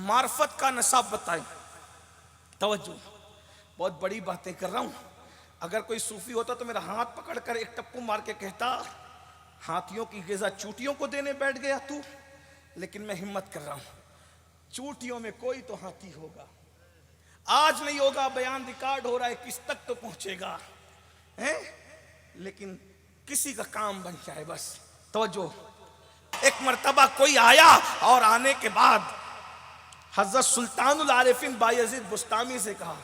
मार्फत का नसाब बताएं। तवज्जो, बहुत बड़ी बातें कर रहा हूं। अगर कोई सूफी होता तो मेरा हाथ पकड़कर एक टप्पू मार के कहता, हाथियों की ग़िज़ा चूटियों को देने बैठ गया तू। लेकिन मैं हिम्मत कर रहा हूं, चूटियों में कोई तो हाथी होगा। आज नहीं होगा, बयान रिकॉर्ड हो रहा है, किस तक तो पहुंचेगा हैं, लेकिन किसी का काम बन जाए बस। तवज्जो, एक मर्तबा कोई आया और आने के बाद हज़रत सुल्तानुल आरिफीन बायजीद बुस्तामी से कहा,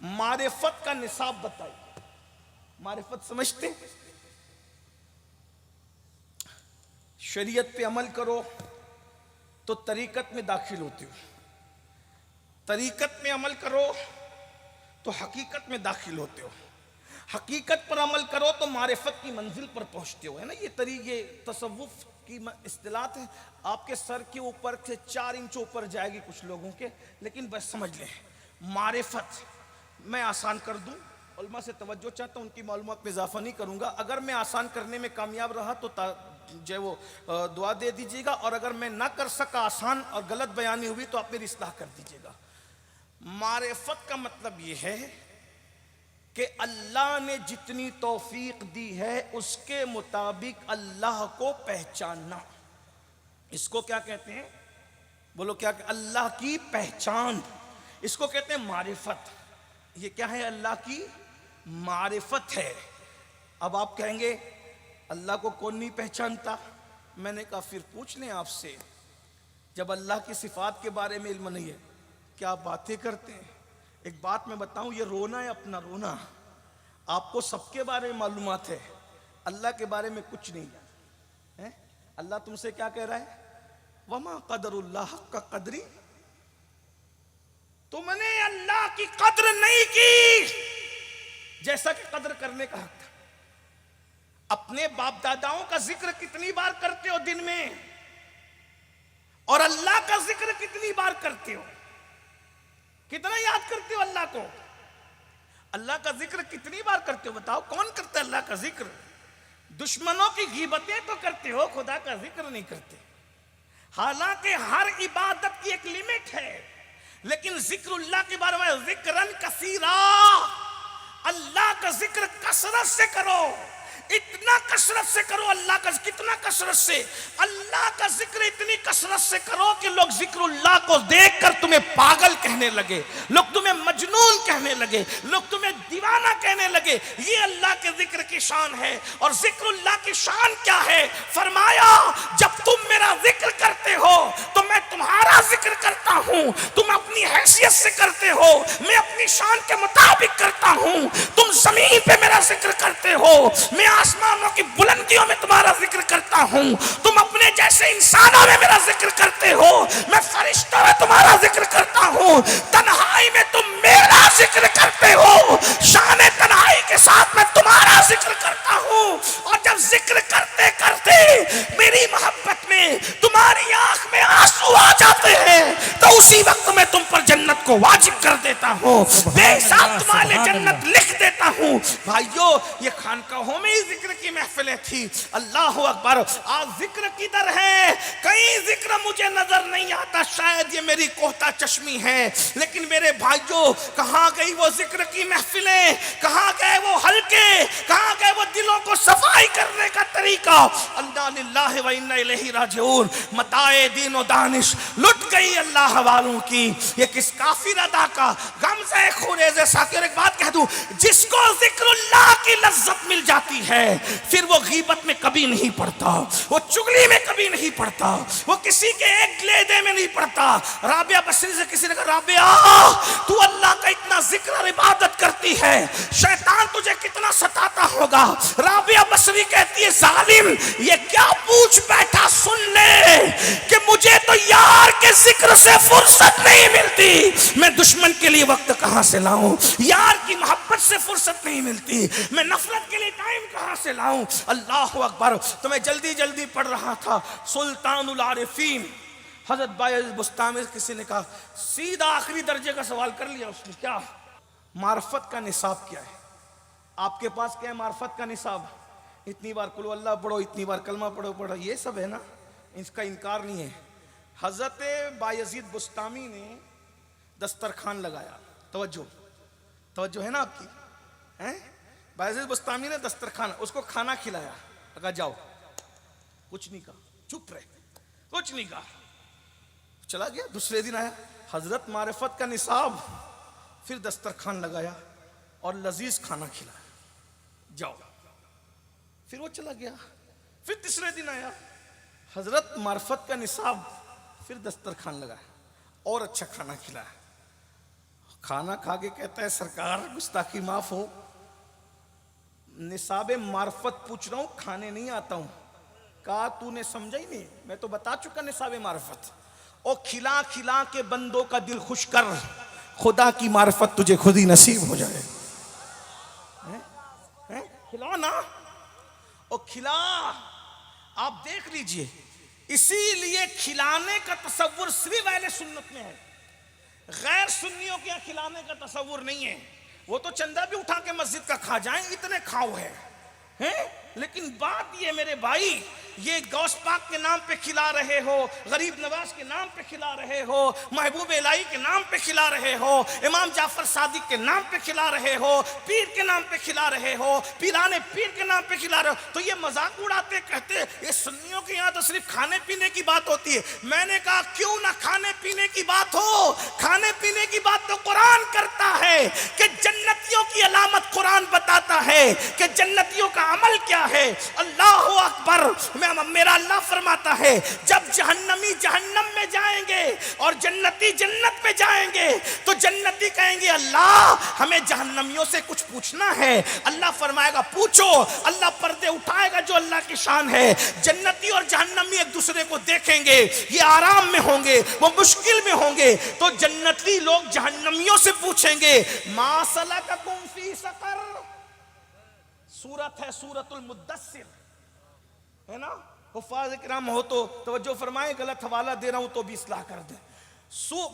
मारिफत का निसाब बताइए। मारिफत समझते? शरीयत पे अमल करो तो तरीकत में दाखिल होते हो, तरीकत में अमल करो तो हकीकत में दाखिल होते हो, हकीकत पर अमल करो तो मारिफत की मंजिल पर पहुंचते हो। है ना, ये तरीके तसव्वुफ की इस्तिलात है। आपके सर के ऊपर से 4 इंच ऊपर जाएगी कुछ लोगों के, लेकिन बस समझ लें मारिफत। मैं आसान कर दूं, उलमा से तवज्जो चाहता हूं, उनकी मालूमात में इजाफा नहीं करूंगा। अगर मैं आसान करने में कामयाब रहा तो जो वो दुआ दे दीजिएगा, और अगर मैं ना कर सका आसान और गलत बयानी हुई तो आप मेरी इस्लाह कर दीजिएगा। मारिफत का मतलब ये है कि अल्लाह ने जितनी तौफीक दी है उसके मुताबिक अल्लाह को पहचानना। इसको क्या कहते हैं? बोलो क्या? अल्लाह की पहचान, इसको कहते हैं मारिफत। ये क्या है? अल्लाह की मारिफत है। अब आप कहेंगे अल्लाह को कौन नहीं पहचानता? मैंने कहा फिर पूछ लें आपसे, जब अल्लाह की सिफात के बारे में इल्म नहीं है, क्या आप बातें करते हैं? एक बात मैं बताऊं, ये रोना है अपना रोना। आपको सबके बारे में मालूमात है, अल्लाह के बारे में कुछ नहीं है। अल्लाह तुमसे क्या कह रहा है? वमा कदरुल्लाह का कदरी, तुमने अल्लाह की कद्र नहीं की जैसा कि कद्र करने का हक था। अपने बाप दादाओं का जिक्र कितनी बार करते हो दिन में, और अल्लाह का जिक्र कितनी बार करते हो? कितना याद करते हो अल्लाह को? अल्लाह का जिक्र कितनी बार करते हो? बताओ, कौन करता है अल्लाह का जिक्र? दुश्मनों की गीबतें तो करते हो, खुदा का जिक्र नहीं करते। हालांकि हर इबादत की एक लिमिट है, लेकिन जिक्रुल्लाह के बारे में जिक्रन कसीरा, अल्लाह का जिक्र कसरत से करो, इतना कसरत से करो। अल्लाह का कितना कसरत से? अल्लाह का जिक्र इतनी कसरत से करो कि लोग जिक्रुल्लाह को देखकर तुम्हें पागल कहने लगे, लोग तुम्हें मजनून कहने लगे, लोग तुम्हें दीवाना कहने लगे। ये अल्लाह के जिक्र की शान है। और जिक्रुल्लाह की शान क्या है? फरमाया, जब तुम मेरा जिक्र करते हो तो मैं तुम्हारा जिक्र करता हूं। तुम अपनी हैसियत से करते हो, मैं अपनी शान के मुताबिक करता हूं। तुम जमीन पे मेरा जिक्र करते हो, मैं आसमानों की बुलंदियों में तुम्हारा जिक्र करता हूं। तुम अपने जैसे इंसानों में मेरा जिक्र करते हो, मैं फरिश्तों में तुम्हारा जिक्र करता हूं। तन्हाई में तुम मेरा जिक्र करते हो, शान तन्हाई के साथ मैं तुम्हारा जिक्र करता हूं। और जब जिक्र करते करते मेरी मोहब्बत में तुम्हारी आंख में आंसू आ जाते हैं, तो उसी वक्त मैं तुम पर जन्नत को वाजिब कर देता हूं, बेहिसाब तुम्हारे लिए जन्नत लिख देता हूं। भाइयों, ये खानकाहों में ही जिक्र की महफिलें थी। अल्लाह अकबर। आज जिक्र किधर है? कहीं जिक्र मुझे नजर नहीं आता, शायद ये मेरी कोहता चश्मी है। लेकिन मेरे भाइयों, कहां गई वो जिक्र की महफिलें? कहां गए वो हल्के? कहां गए वो दिलों को सफाई करने का तरीका? अल्लाह लिल्लाहि व इन्ना इलैहि राजिऊन। मताए दीन व दानिश लुट गई अल्लाह वालों की। ये किस काफिर अदा का गम से खुरेज़ साकिर। एक बात कह दूं, जिसको जिक्रुल्लाह की लज्जत मिल जाती है, फिर वो गीबत में कभी नहीं पड़ता, वो चुगली में कभी नहीं पड़ता, वो किसी के एक लेदे में नहीं पड़ता। राबिया बसरी से किसी ने कहा, राबिया तू अल्लाह का इतना जिक्र और इबादत करती है, शैतान तुझे कितना सताता होगा? राबिया बसरी कहती है, जालिम ये क्या पूछ बैठा? सुन ले कि मुझे तो यार के जिक्र से फुर्सत नहीं मिलती, मैं दुश्मन के लिए वक्त कहां से लाऊं? यार की मोहब्बत से फुर्सत नहीं मिलती, मैं नफरत के लिए टाइम कहां से लाऊं? अल्लाह अकबर। तो मैं जल्दी जल्दी पढ़ रहा था, सुल्तानुल आरिफीन हजरत बायजीद बुस्तामी। किसी ने कहा, सीधा आखिरी दर्जे का सवाल कर लिया उसने, क्या? मार्फत का निसाब क्या है? आपके पास क्या है मार्फत का निसाब? इतनी बार कुल अल्लाह पढ़ो, इतनी बार कलमा पढ़ो, ये सब है ना, इसका इनकार नहीं है। हजरत बायजीद बुस्तामी ने दस्तरखान लगाया। तवज्जो तवज्जो है ना आपकी, हैं? बायजीद बुस्तामी ने दस्तरखान, उसको खाना खिलाया, कहा जाओ, कुछ नहीं कहा, चुप रहे, कुछ नहीं कहा, चला गया। दूसरे दिन आया, हजरत मारिफत का निसाब, फिर दस्तरखान लगाया और लजीज खाना खिलाया, जाओ। फिर वो चला गया। फिर तीसरे दिन आया, हजरत मारिफत का निसाब, फिर दस्तरखान लगाया और अच्छा खाना खिलाया। खाना खा के कहता है सरकार गुस्ताखी माफ हो, निसाबे मार्फत पूछ रहा हूं, खाने नहीं आता हूं। कहा तूने समझा ही नहीं, मैं तो बता चुका निसाबे मार्फत। और खिला खिला के बंदों का दिल खुश कर, खुदा की मार्फत तुझे खुद ही नसीब हो जाए। खिला ना, और खिला, आप देख लीजिए, इसीलिए खिलाने का तसव्वुर सिर्फ अहले सुन्नत में है, गैर सुन्नियों के यहाँ खिलाने का तसव्वुर नहीं है। वो तो चंदा भी उठा के मस्जिद का खा जाएं, इतने खाओ है, हैं? लेकिन बात ये मेरे भाई, ये गौस पाक के नाम पे खिला रहे हो, गरीब नवाज के नाम पे खिला रहे हो, महबूब इलाही के नाम पे खिला रहे हो, इमाम जाफर सादिक के नाम पे खिला रहे हो, पीर के नाम पे खिला रहे हो, पीराने पीर के नाम पे खिला रहे हो, तो ये मजाक उड़ाते कहते ये सुन्नियों के यहाँ तो सिर्फ खाने पीने की बात होती है। मैंने कहा क्यों ना खाने पीने की बात हो, खाने पीने की बात तो कुरान करता है कि जन्नतियों की अलामत कुरान बताता है कि जन्नतियों का अमल क्या है। अल्लाह अकबर। मेरा अल्लाह फरमाता है जब जहन्नमी जहन्नम में जाएंगे और जन्नती जन्नत में जाएंगे तो जन्नती कहेंगे अल्लाह हमें जहन्नमियों से कुछ पूछना है। अल्लाह फरमाएगा पूछो। अल्लाह पर्दे उठाएगा जो अल्लाह की शान है। जन्नती और जहन्नमी एक दूसरे को देखेंगे, ये आराम में होंगे, वो मुश्किल में होंगे, तो जन्नती लोग जहन्नमियों से पूछेंगे मा सलककुम फी सकर। सूरत है सूरतुल मुद्दस्सिर, है ना। हुफ़ाज़ किराम हो तो तवज्जो फरमाए, गलत हवाला दे रहा हूं तो भी इस्लाह कर दे।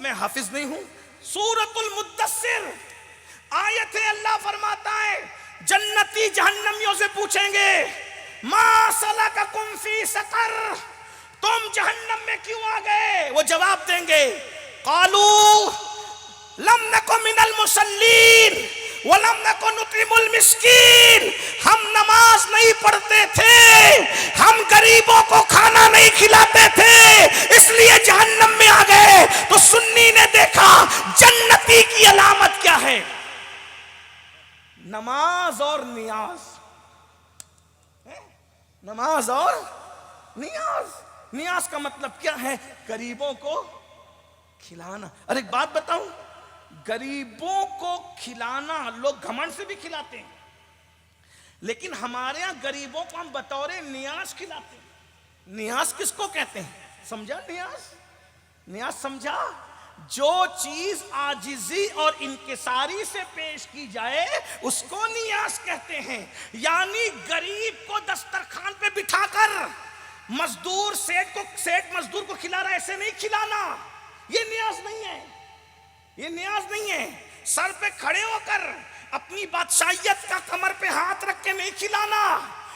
मैं हाफिज नहीं हूं। सूरतुल मुद्दस्सिर आयत है, अल्लाह फरमाता है जन्नती जहन्नमियों से पूछेंगे मा सलककुम फी सकर, तुम जहन्नम में क्यों आ गए। वो जवाब देंगे कालू लम नकु मिनल मुसल्लीन वलम नकु नुतिमुल मिस्कीन, हम नमाज नहीं पढ़ते थे, हम गरीबों को खाना नहीं खिलाते थे, इसलिए जहन्नम में आ गए। तो सुन्नी ने देखा जन्नती की अलामत क्या है, नमाज और नियाज, नमाज और नियाज। नियाज का मतलब क्या है, गरीबों को खिलाना। अरे एक बात बताऊं, गरीबों को खिलाना लोग घमंड से भी खिलाते हैं, लेकिन हमारे यहां गरीबों को हम बतौरे नियाज खिलाते हैं। नियाज किसको कहते हैं, समझा। नियाज समझा, जो चीज आजिजी और इनकिसारी से पेश की जाए उसको नियाज कहते हैं। यानी गरीब को दस्तरखान पे बिठाकर मजदूर सेठ मजदूर को खिला रहा है, ऐसे नहीं खिलाना, ये नियाज नहीं है, ये नियाज नहीं है। सर पे खड़े होकर अपनी बादशाहियत का कमर पे हाथ रख के नहीं खिलाना,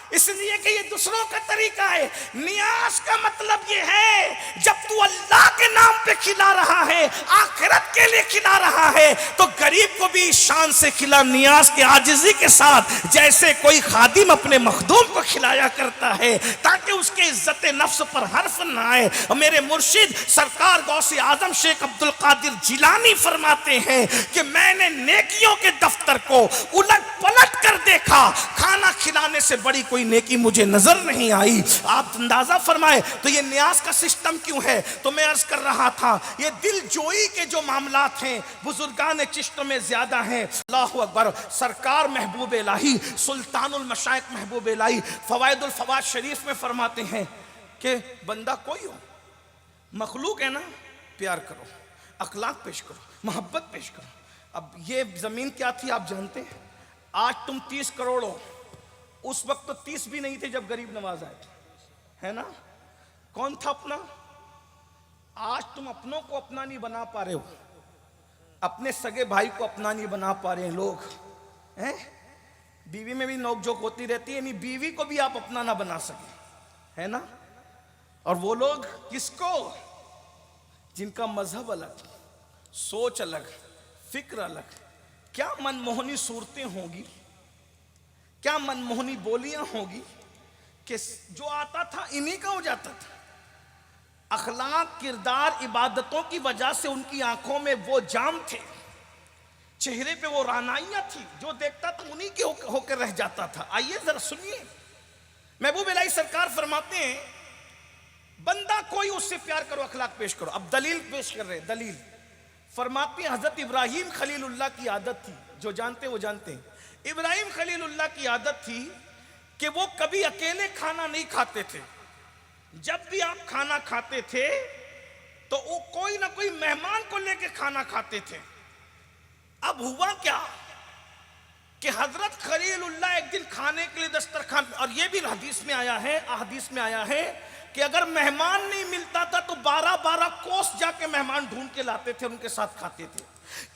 इसलिए कि ये दूसरों का तरीका है। नियाज का मतलब ये है जब तू अल्लाह के नाम पे खिला रहा है, आखिरत के लिए खिला रहा है, तो गरीब को भी शान से खिला, नियाज के आजिजी के साथ, जैसे कोई खादिम अपने मखदूम को खिलाया करता है, ताकि उसके इज्जत नफ्स पर हर्फ ना आए। और मेरे मुर्शिद सरकार गौसे आजम शेख अब्दुल कादिर जिलानी फरमाते हैं कि मैंने नेकियों के दफ्तर को उलट पलट कर देखा, खाना खिलाने से बड़ी कोई नेकी मुझे नजर नहीं आई। आप अंदाजा फरमाए तो ये न्यास का सिस्टम क्यों है। तो मैं अर्ज कर रहा था, ये दिल जोई के जो मामलात हैं बुजुर्गान चिश्त में ज्यादा हैं। अल्लाहु अकबर। सरकार महबूब इलाही सुल्तानुल मशाइख महबूब इलाही फवाइदुल फवाद शरीफ में फरमाते हैं कि बंदा कोई हो, मखलूक है ना, प्यार करो, अखलाक पेश करो, मोहब्बत पेश करो। अब ये जमीन क्या थी आप जानते हैं। आज तुम 30 करोड़ हो, उस वक्त तो 30 भी नहीं थे जब गरीब नवाज आए, है ना। कौन था अपना। आज तुम अपनों को अपना नहीं बना पा रहे हो, अपने सगे भाई को अपना नहीं बना पा रहे हैं लोग, हैं। बीवी में भी नोकझोंक होती रहती है, नहीं बीवी को भी आप अपना ना बना सके, है ना। और वो लोग किसको, जिनका मजहब अलग, सोच अलग, फिक्र अलग, क्या मनमोहनी सूरतें होंगी, क्या मनमोहनी बोलियां होगी कि जो आता था इन्हीं का हो जाता था। अखलाक, किरदार, इबादतों की वजह से उनकी आंखों में वो जाम थे, चेहरे पे वो रानाइयां थी, जो देखता था उन्हीं के होकर रह जाता था। आइए जरा सुनिए, महबूब इलाही सरकार फरमाते हैं, बंदा कोई उससे प्यार करो, अखलाक पेश करो। अब दलील पेश कर रहे हैं, दलील फरमाते हैं हजरत इब्राहिम खलीलुल्लाह की आदत थी, जो जानते वो जानते हैं, इब्राहिम खलीलुल्लाह की आदत थी कि वो कभी अकेले खाना नहीं खाते थे। जब भी आप खाना खाते थे तो वो कोई ना कोई मेहमान को लेके खाना खाते थे। अब हुआ क्या कि हजरत खलीलुल्लाह एक दिन खाने के लिए दस्तरखान, और ये भी हदीस में आया है, अहदीस में आया है कि अगर मेहमान नहीं मिलता था तो 12-12 कोस जाके मेहमान ढूंढ के लाते थे, उनके साथ खाते थे।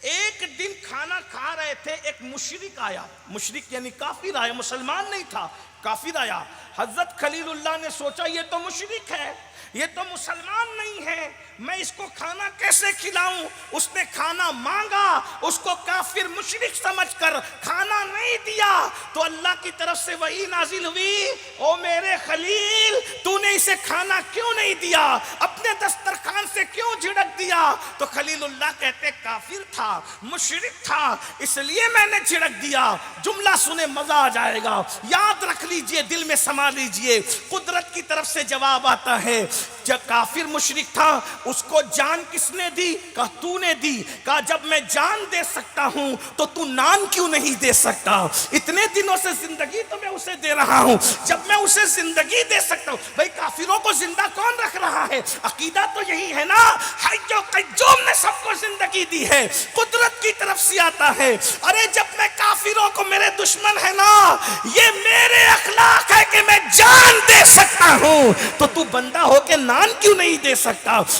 एक दिन खाना खा रहे थे, एक मुशरिक आया, मुशरिक यानी काफिर आया, मुसलमान नहीं था, काफिर आया। हजरत खलीलुल्लाह ने सोचा ये तो मुशरिक है, ये तो मुसलमान नहीं है, मैं इसको खाना कैसे खिलाऊं। उसने खाना मांगा, उसको काफिर मुशरिक समझकर खाना नहीं दिया, तो अल्लाह की तरफ से वही नाजिल हुई, ओ मेरे खलील तूने इसे खाना क्यों नहीं दिया, अपने दस्तरखान से क्यों झिड़क दिया। तो खलीलुल्लाह कहते काफिर था, मुशरिक था, इसलिए मैंने झिड़क दिया। जुमला सुने मजा आ जाएगा, याद रख लीजिए, दिल में समा लीजिए, कुदरत की तरफ से जवाब आता है। जब काफिर मुशरिक था उसको जान किसने दी, कहा तूने दी। कहा जब मैं जान दे सकता हूं तो तू नान क्यों नहीं दे सकता। इतने दिनों से जिंदगी तो मैं उसे दे रहा हूं, जब मैं उसे जिंदगी दे सकता हूं। भाई काफिरों को जिंदा कौन रख रहा है, अकीदा तो यही है ना, हय्यो कय्यूम ने सबको जिंदगी दी है, कुदरत की तरफ से आता है। अरे जब मैं काफिरों को, मेरे दुश्मन है ना, ये मेरे अखलाक है कि मैं जान दे सकता हूं, तो तू बंदा हो के नान क्यों नहीं दे सकता।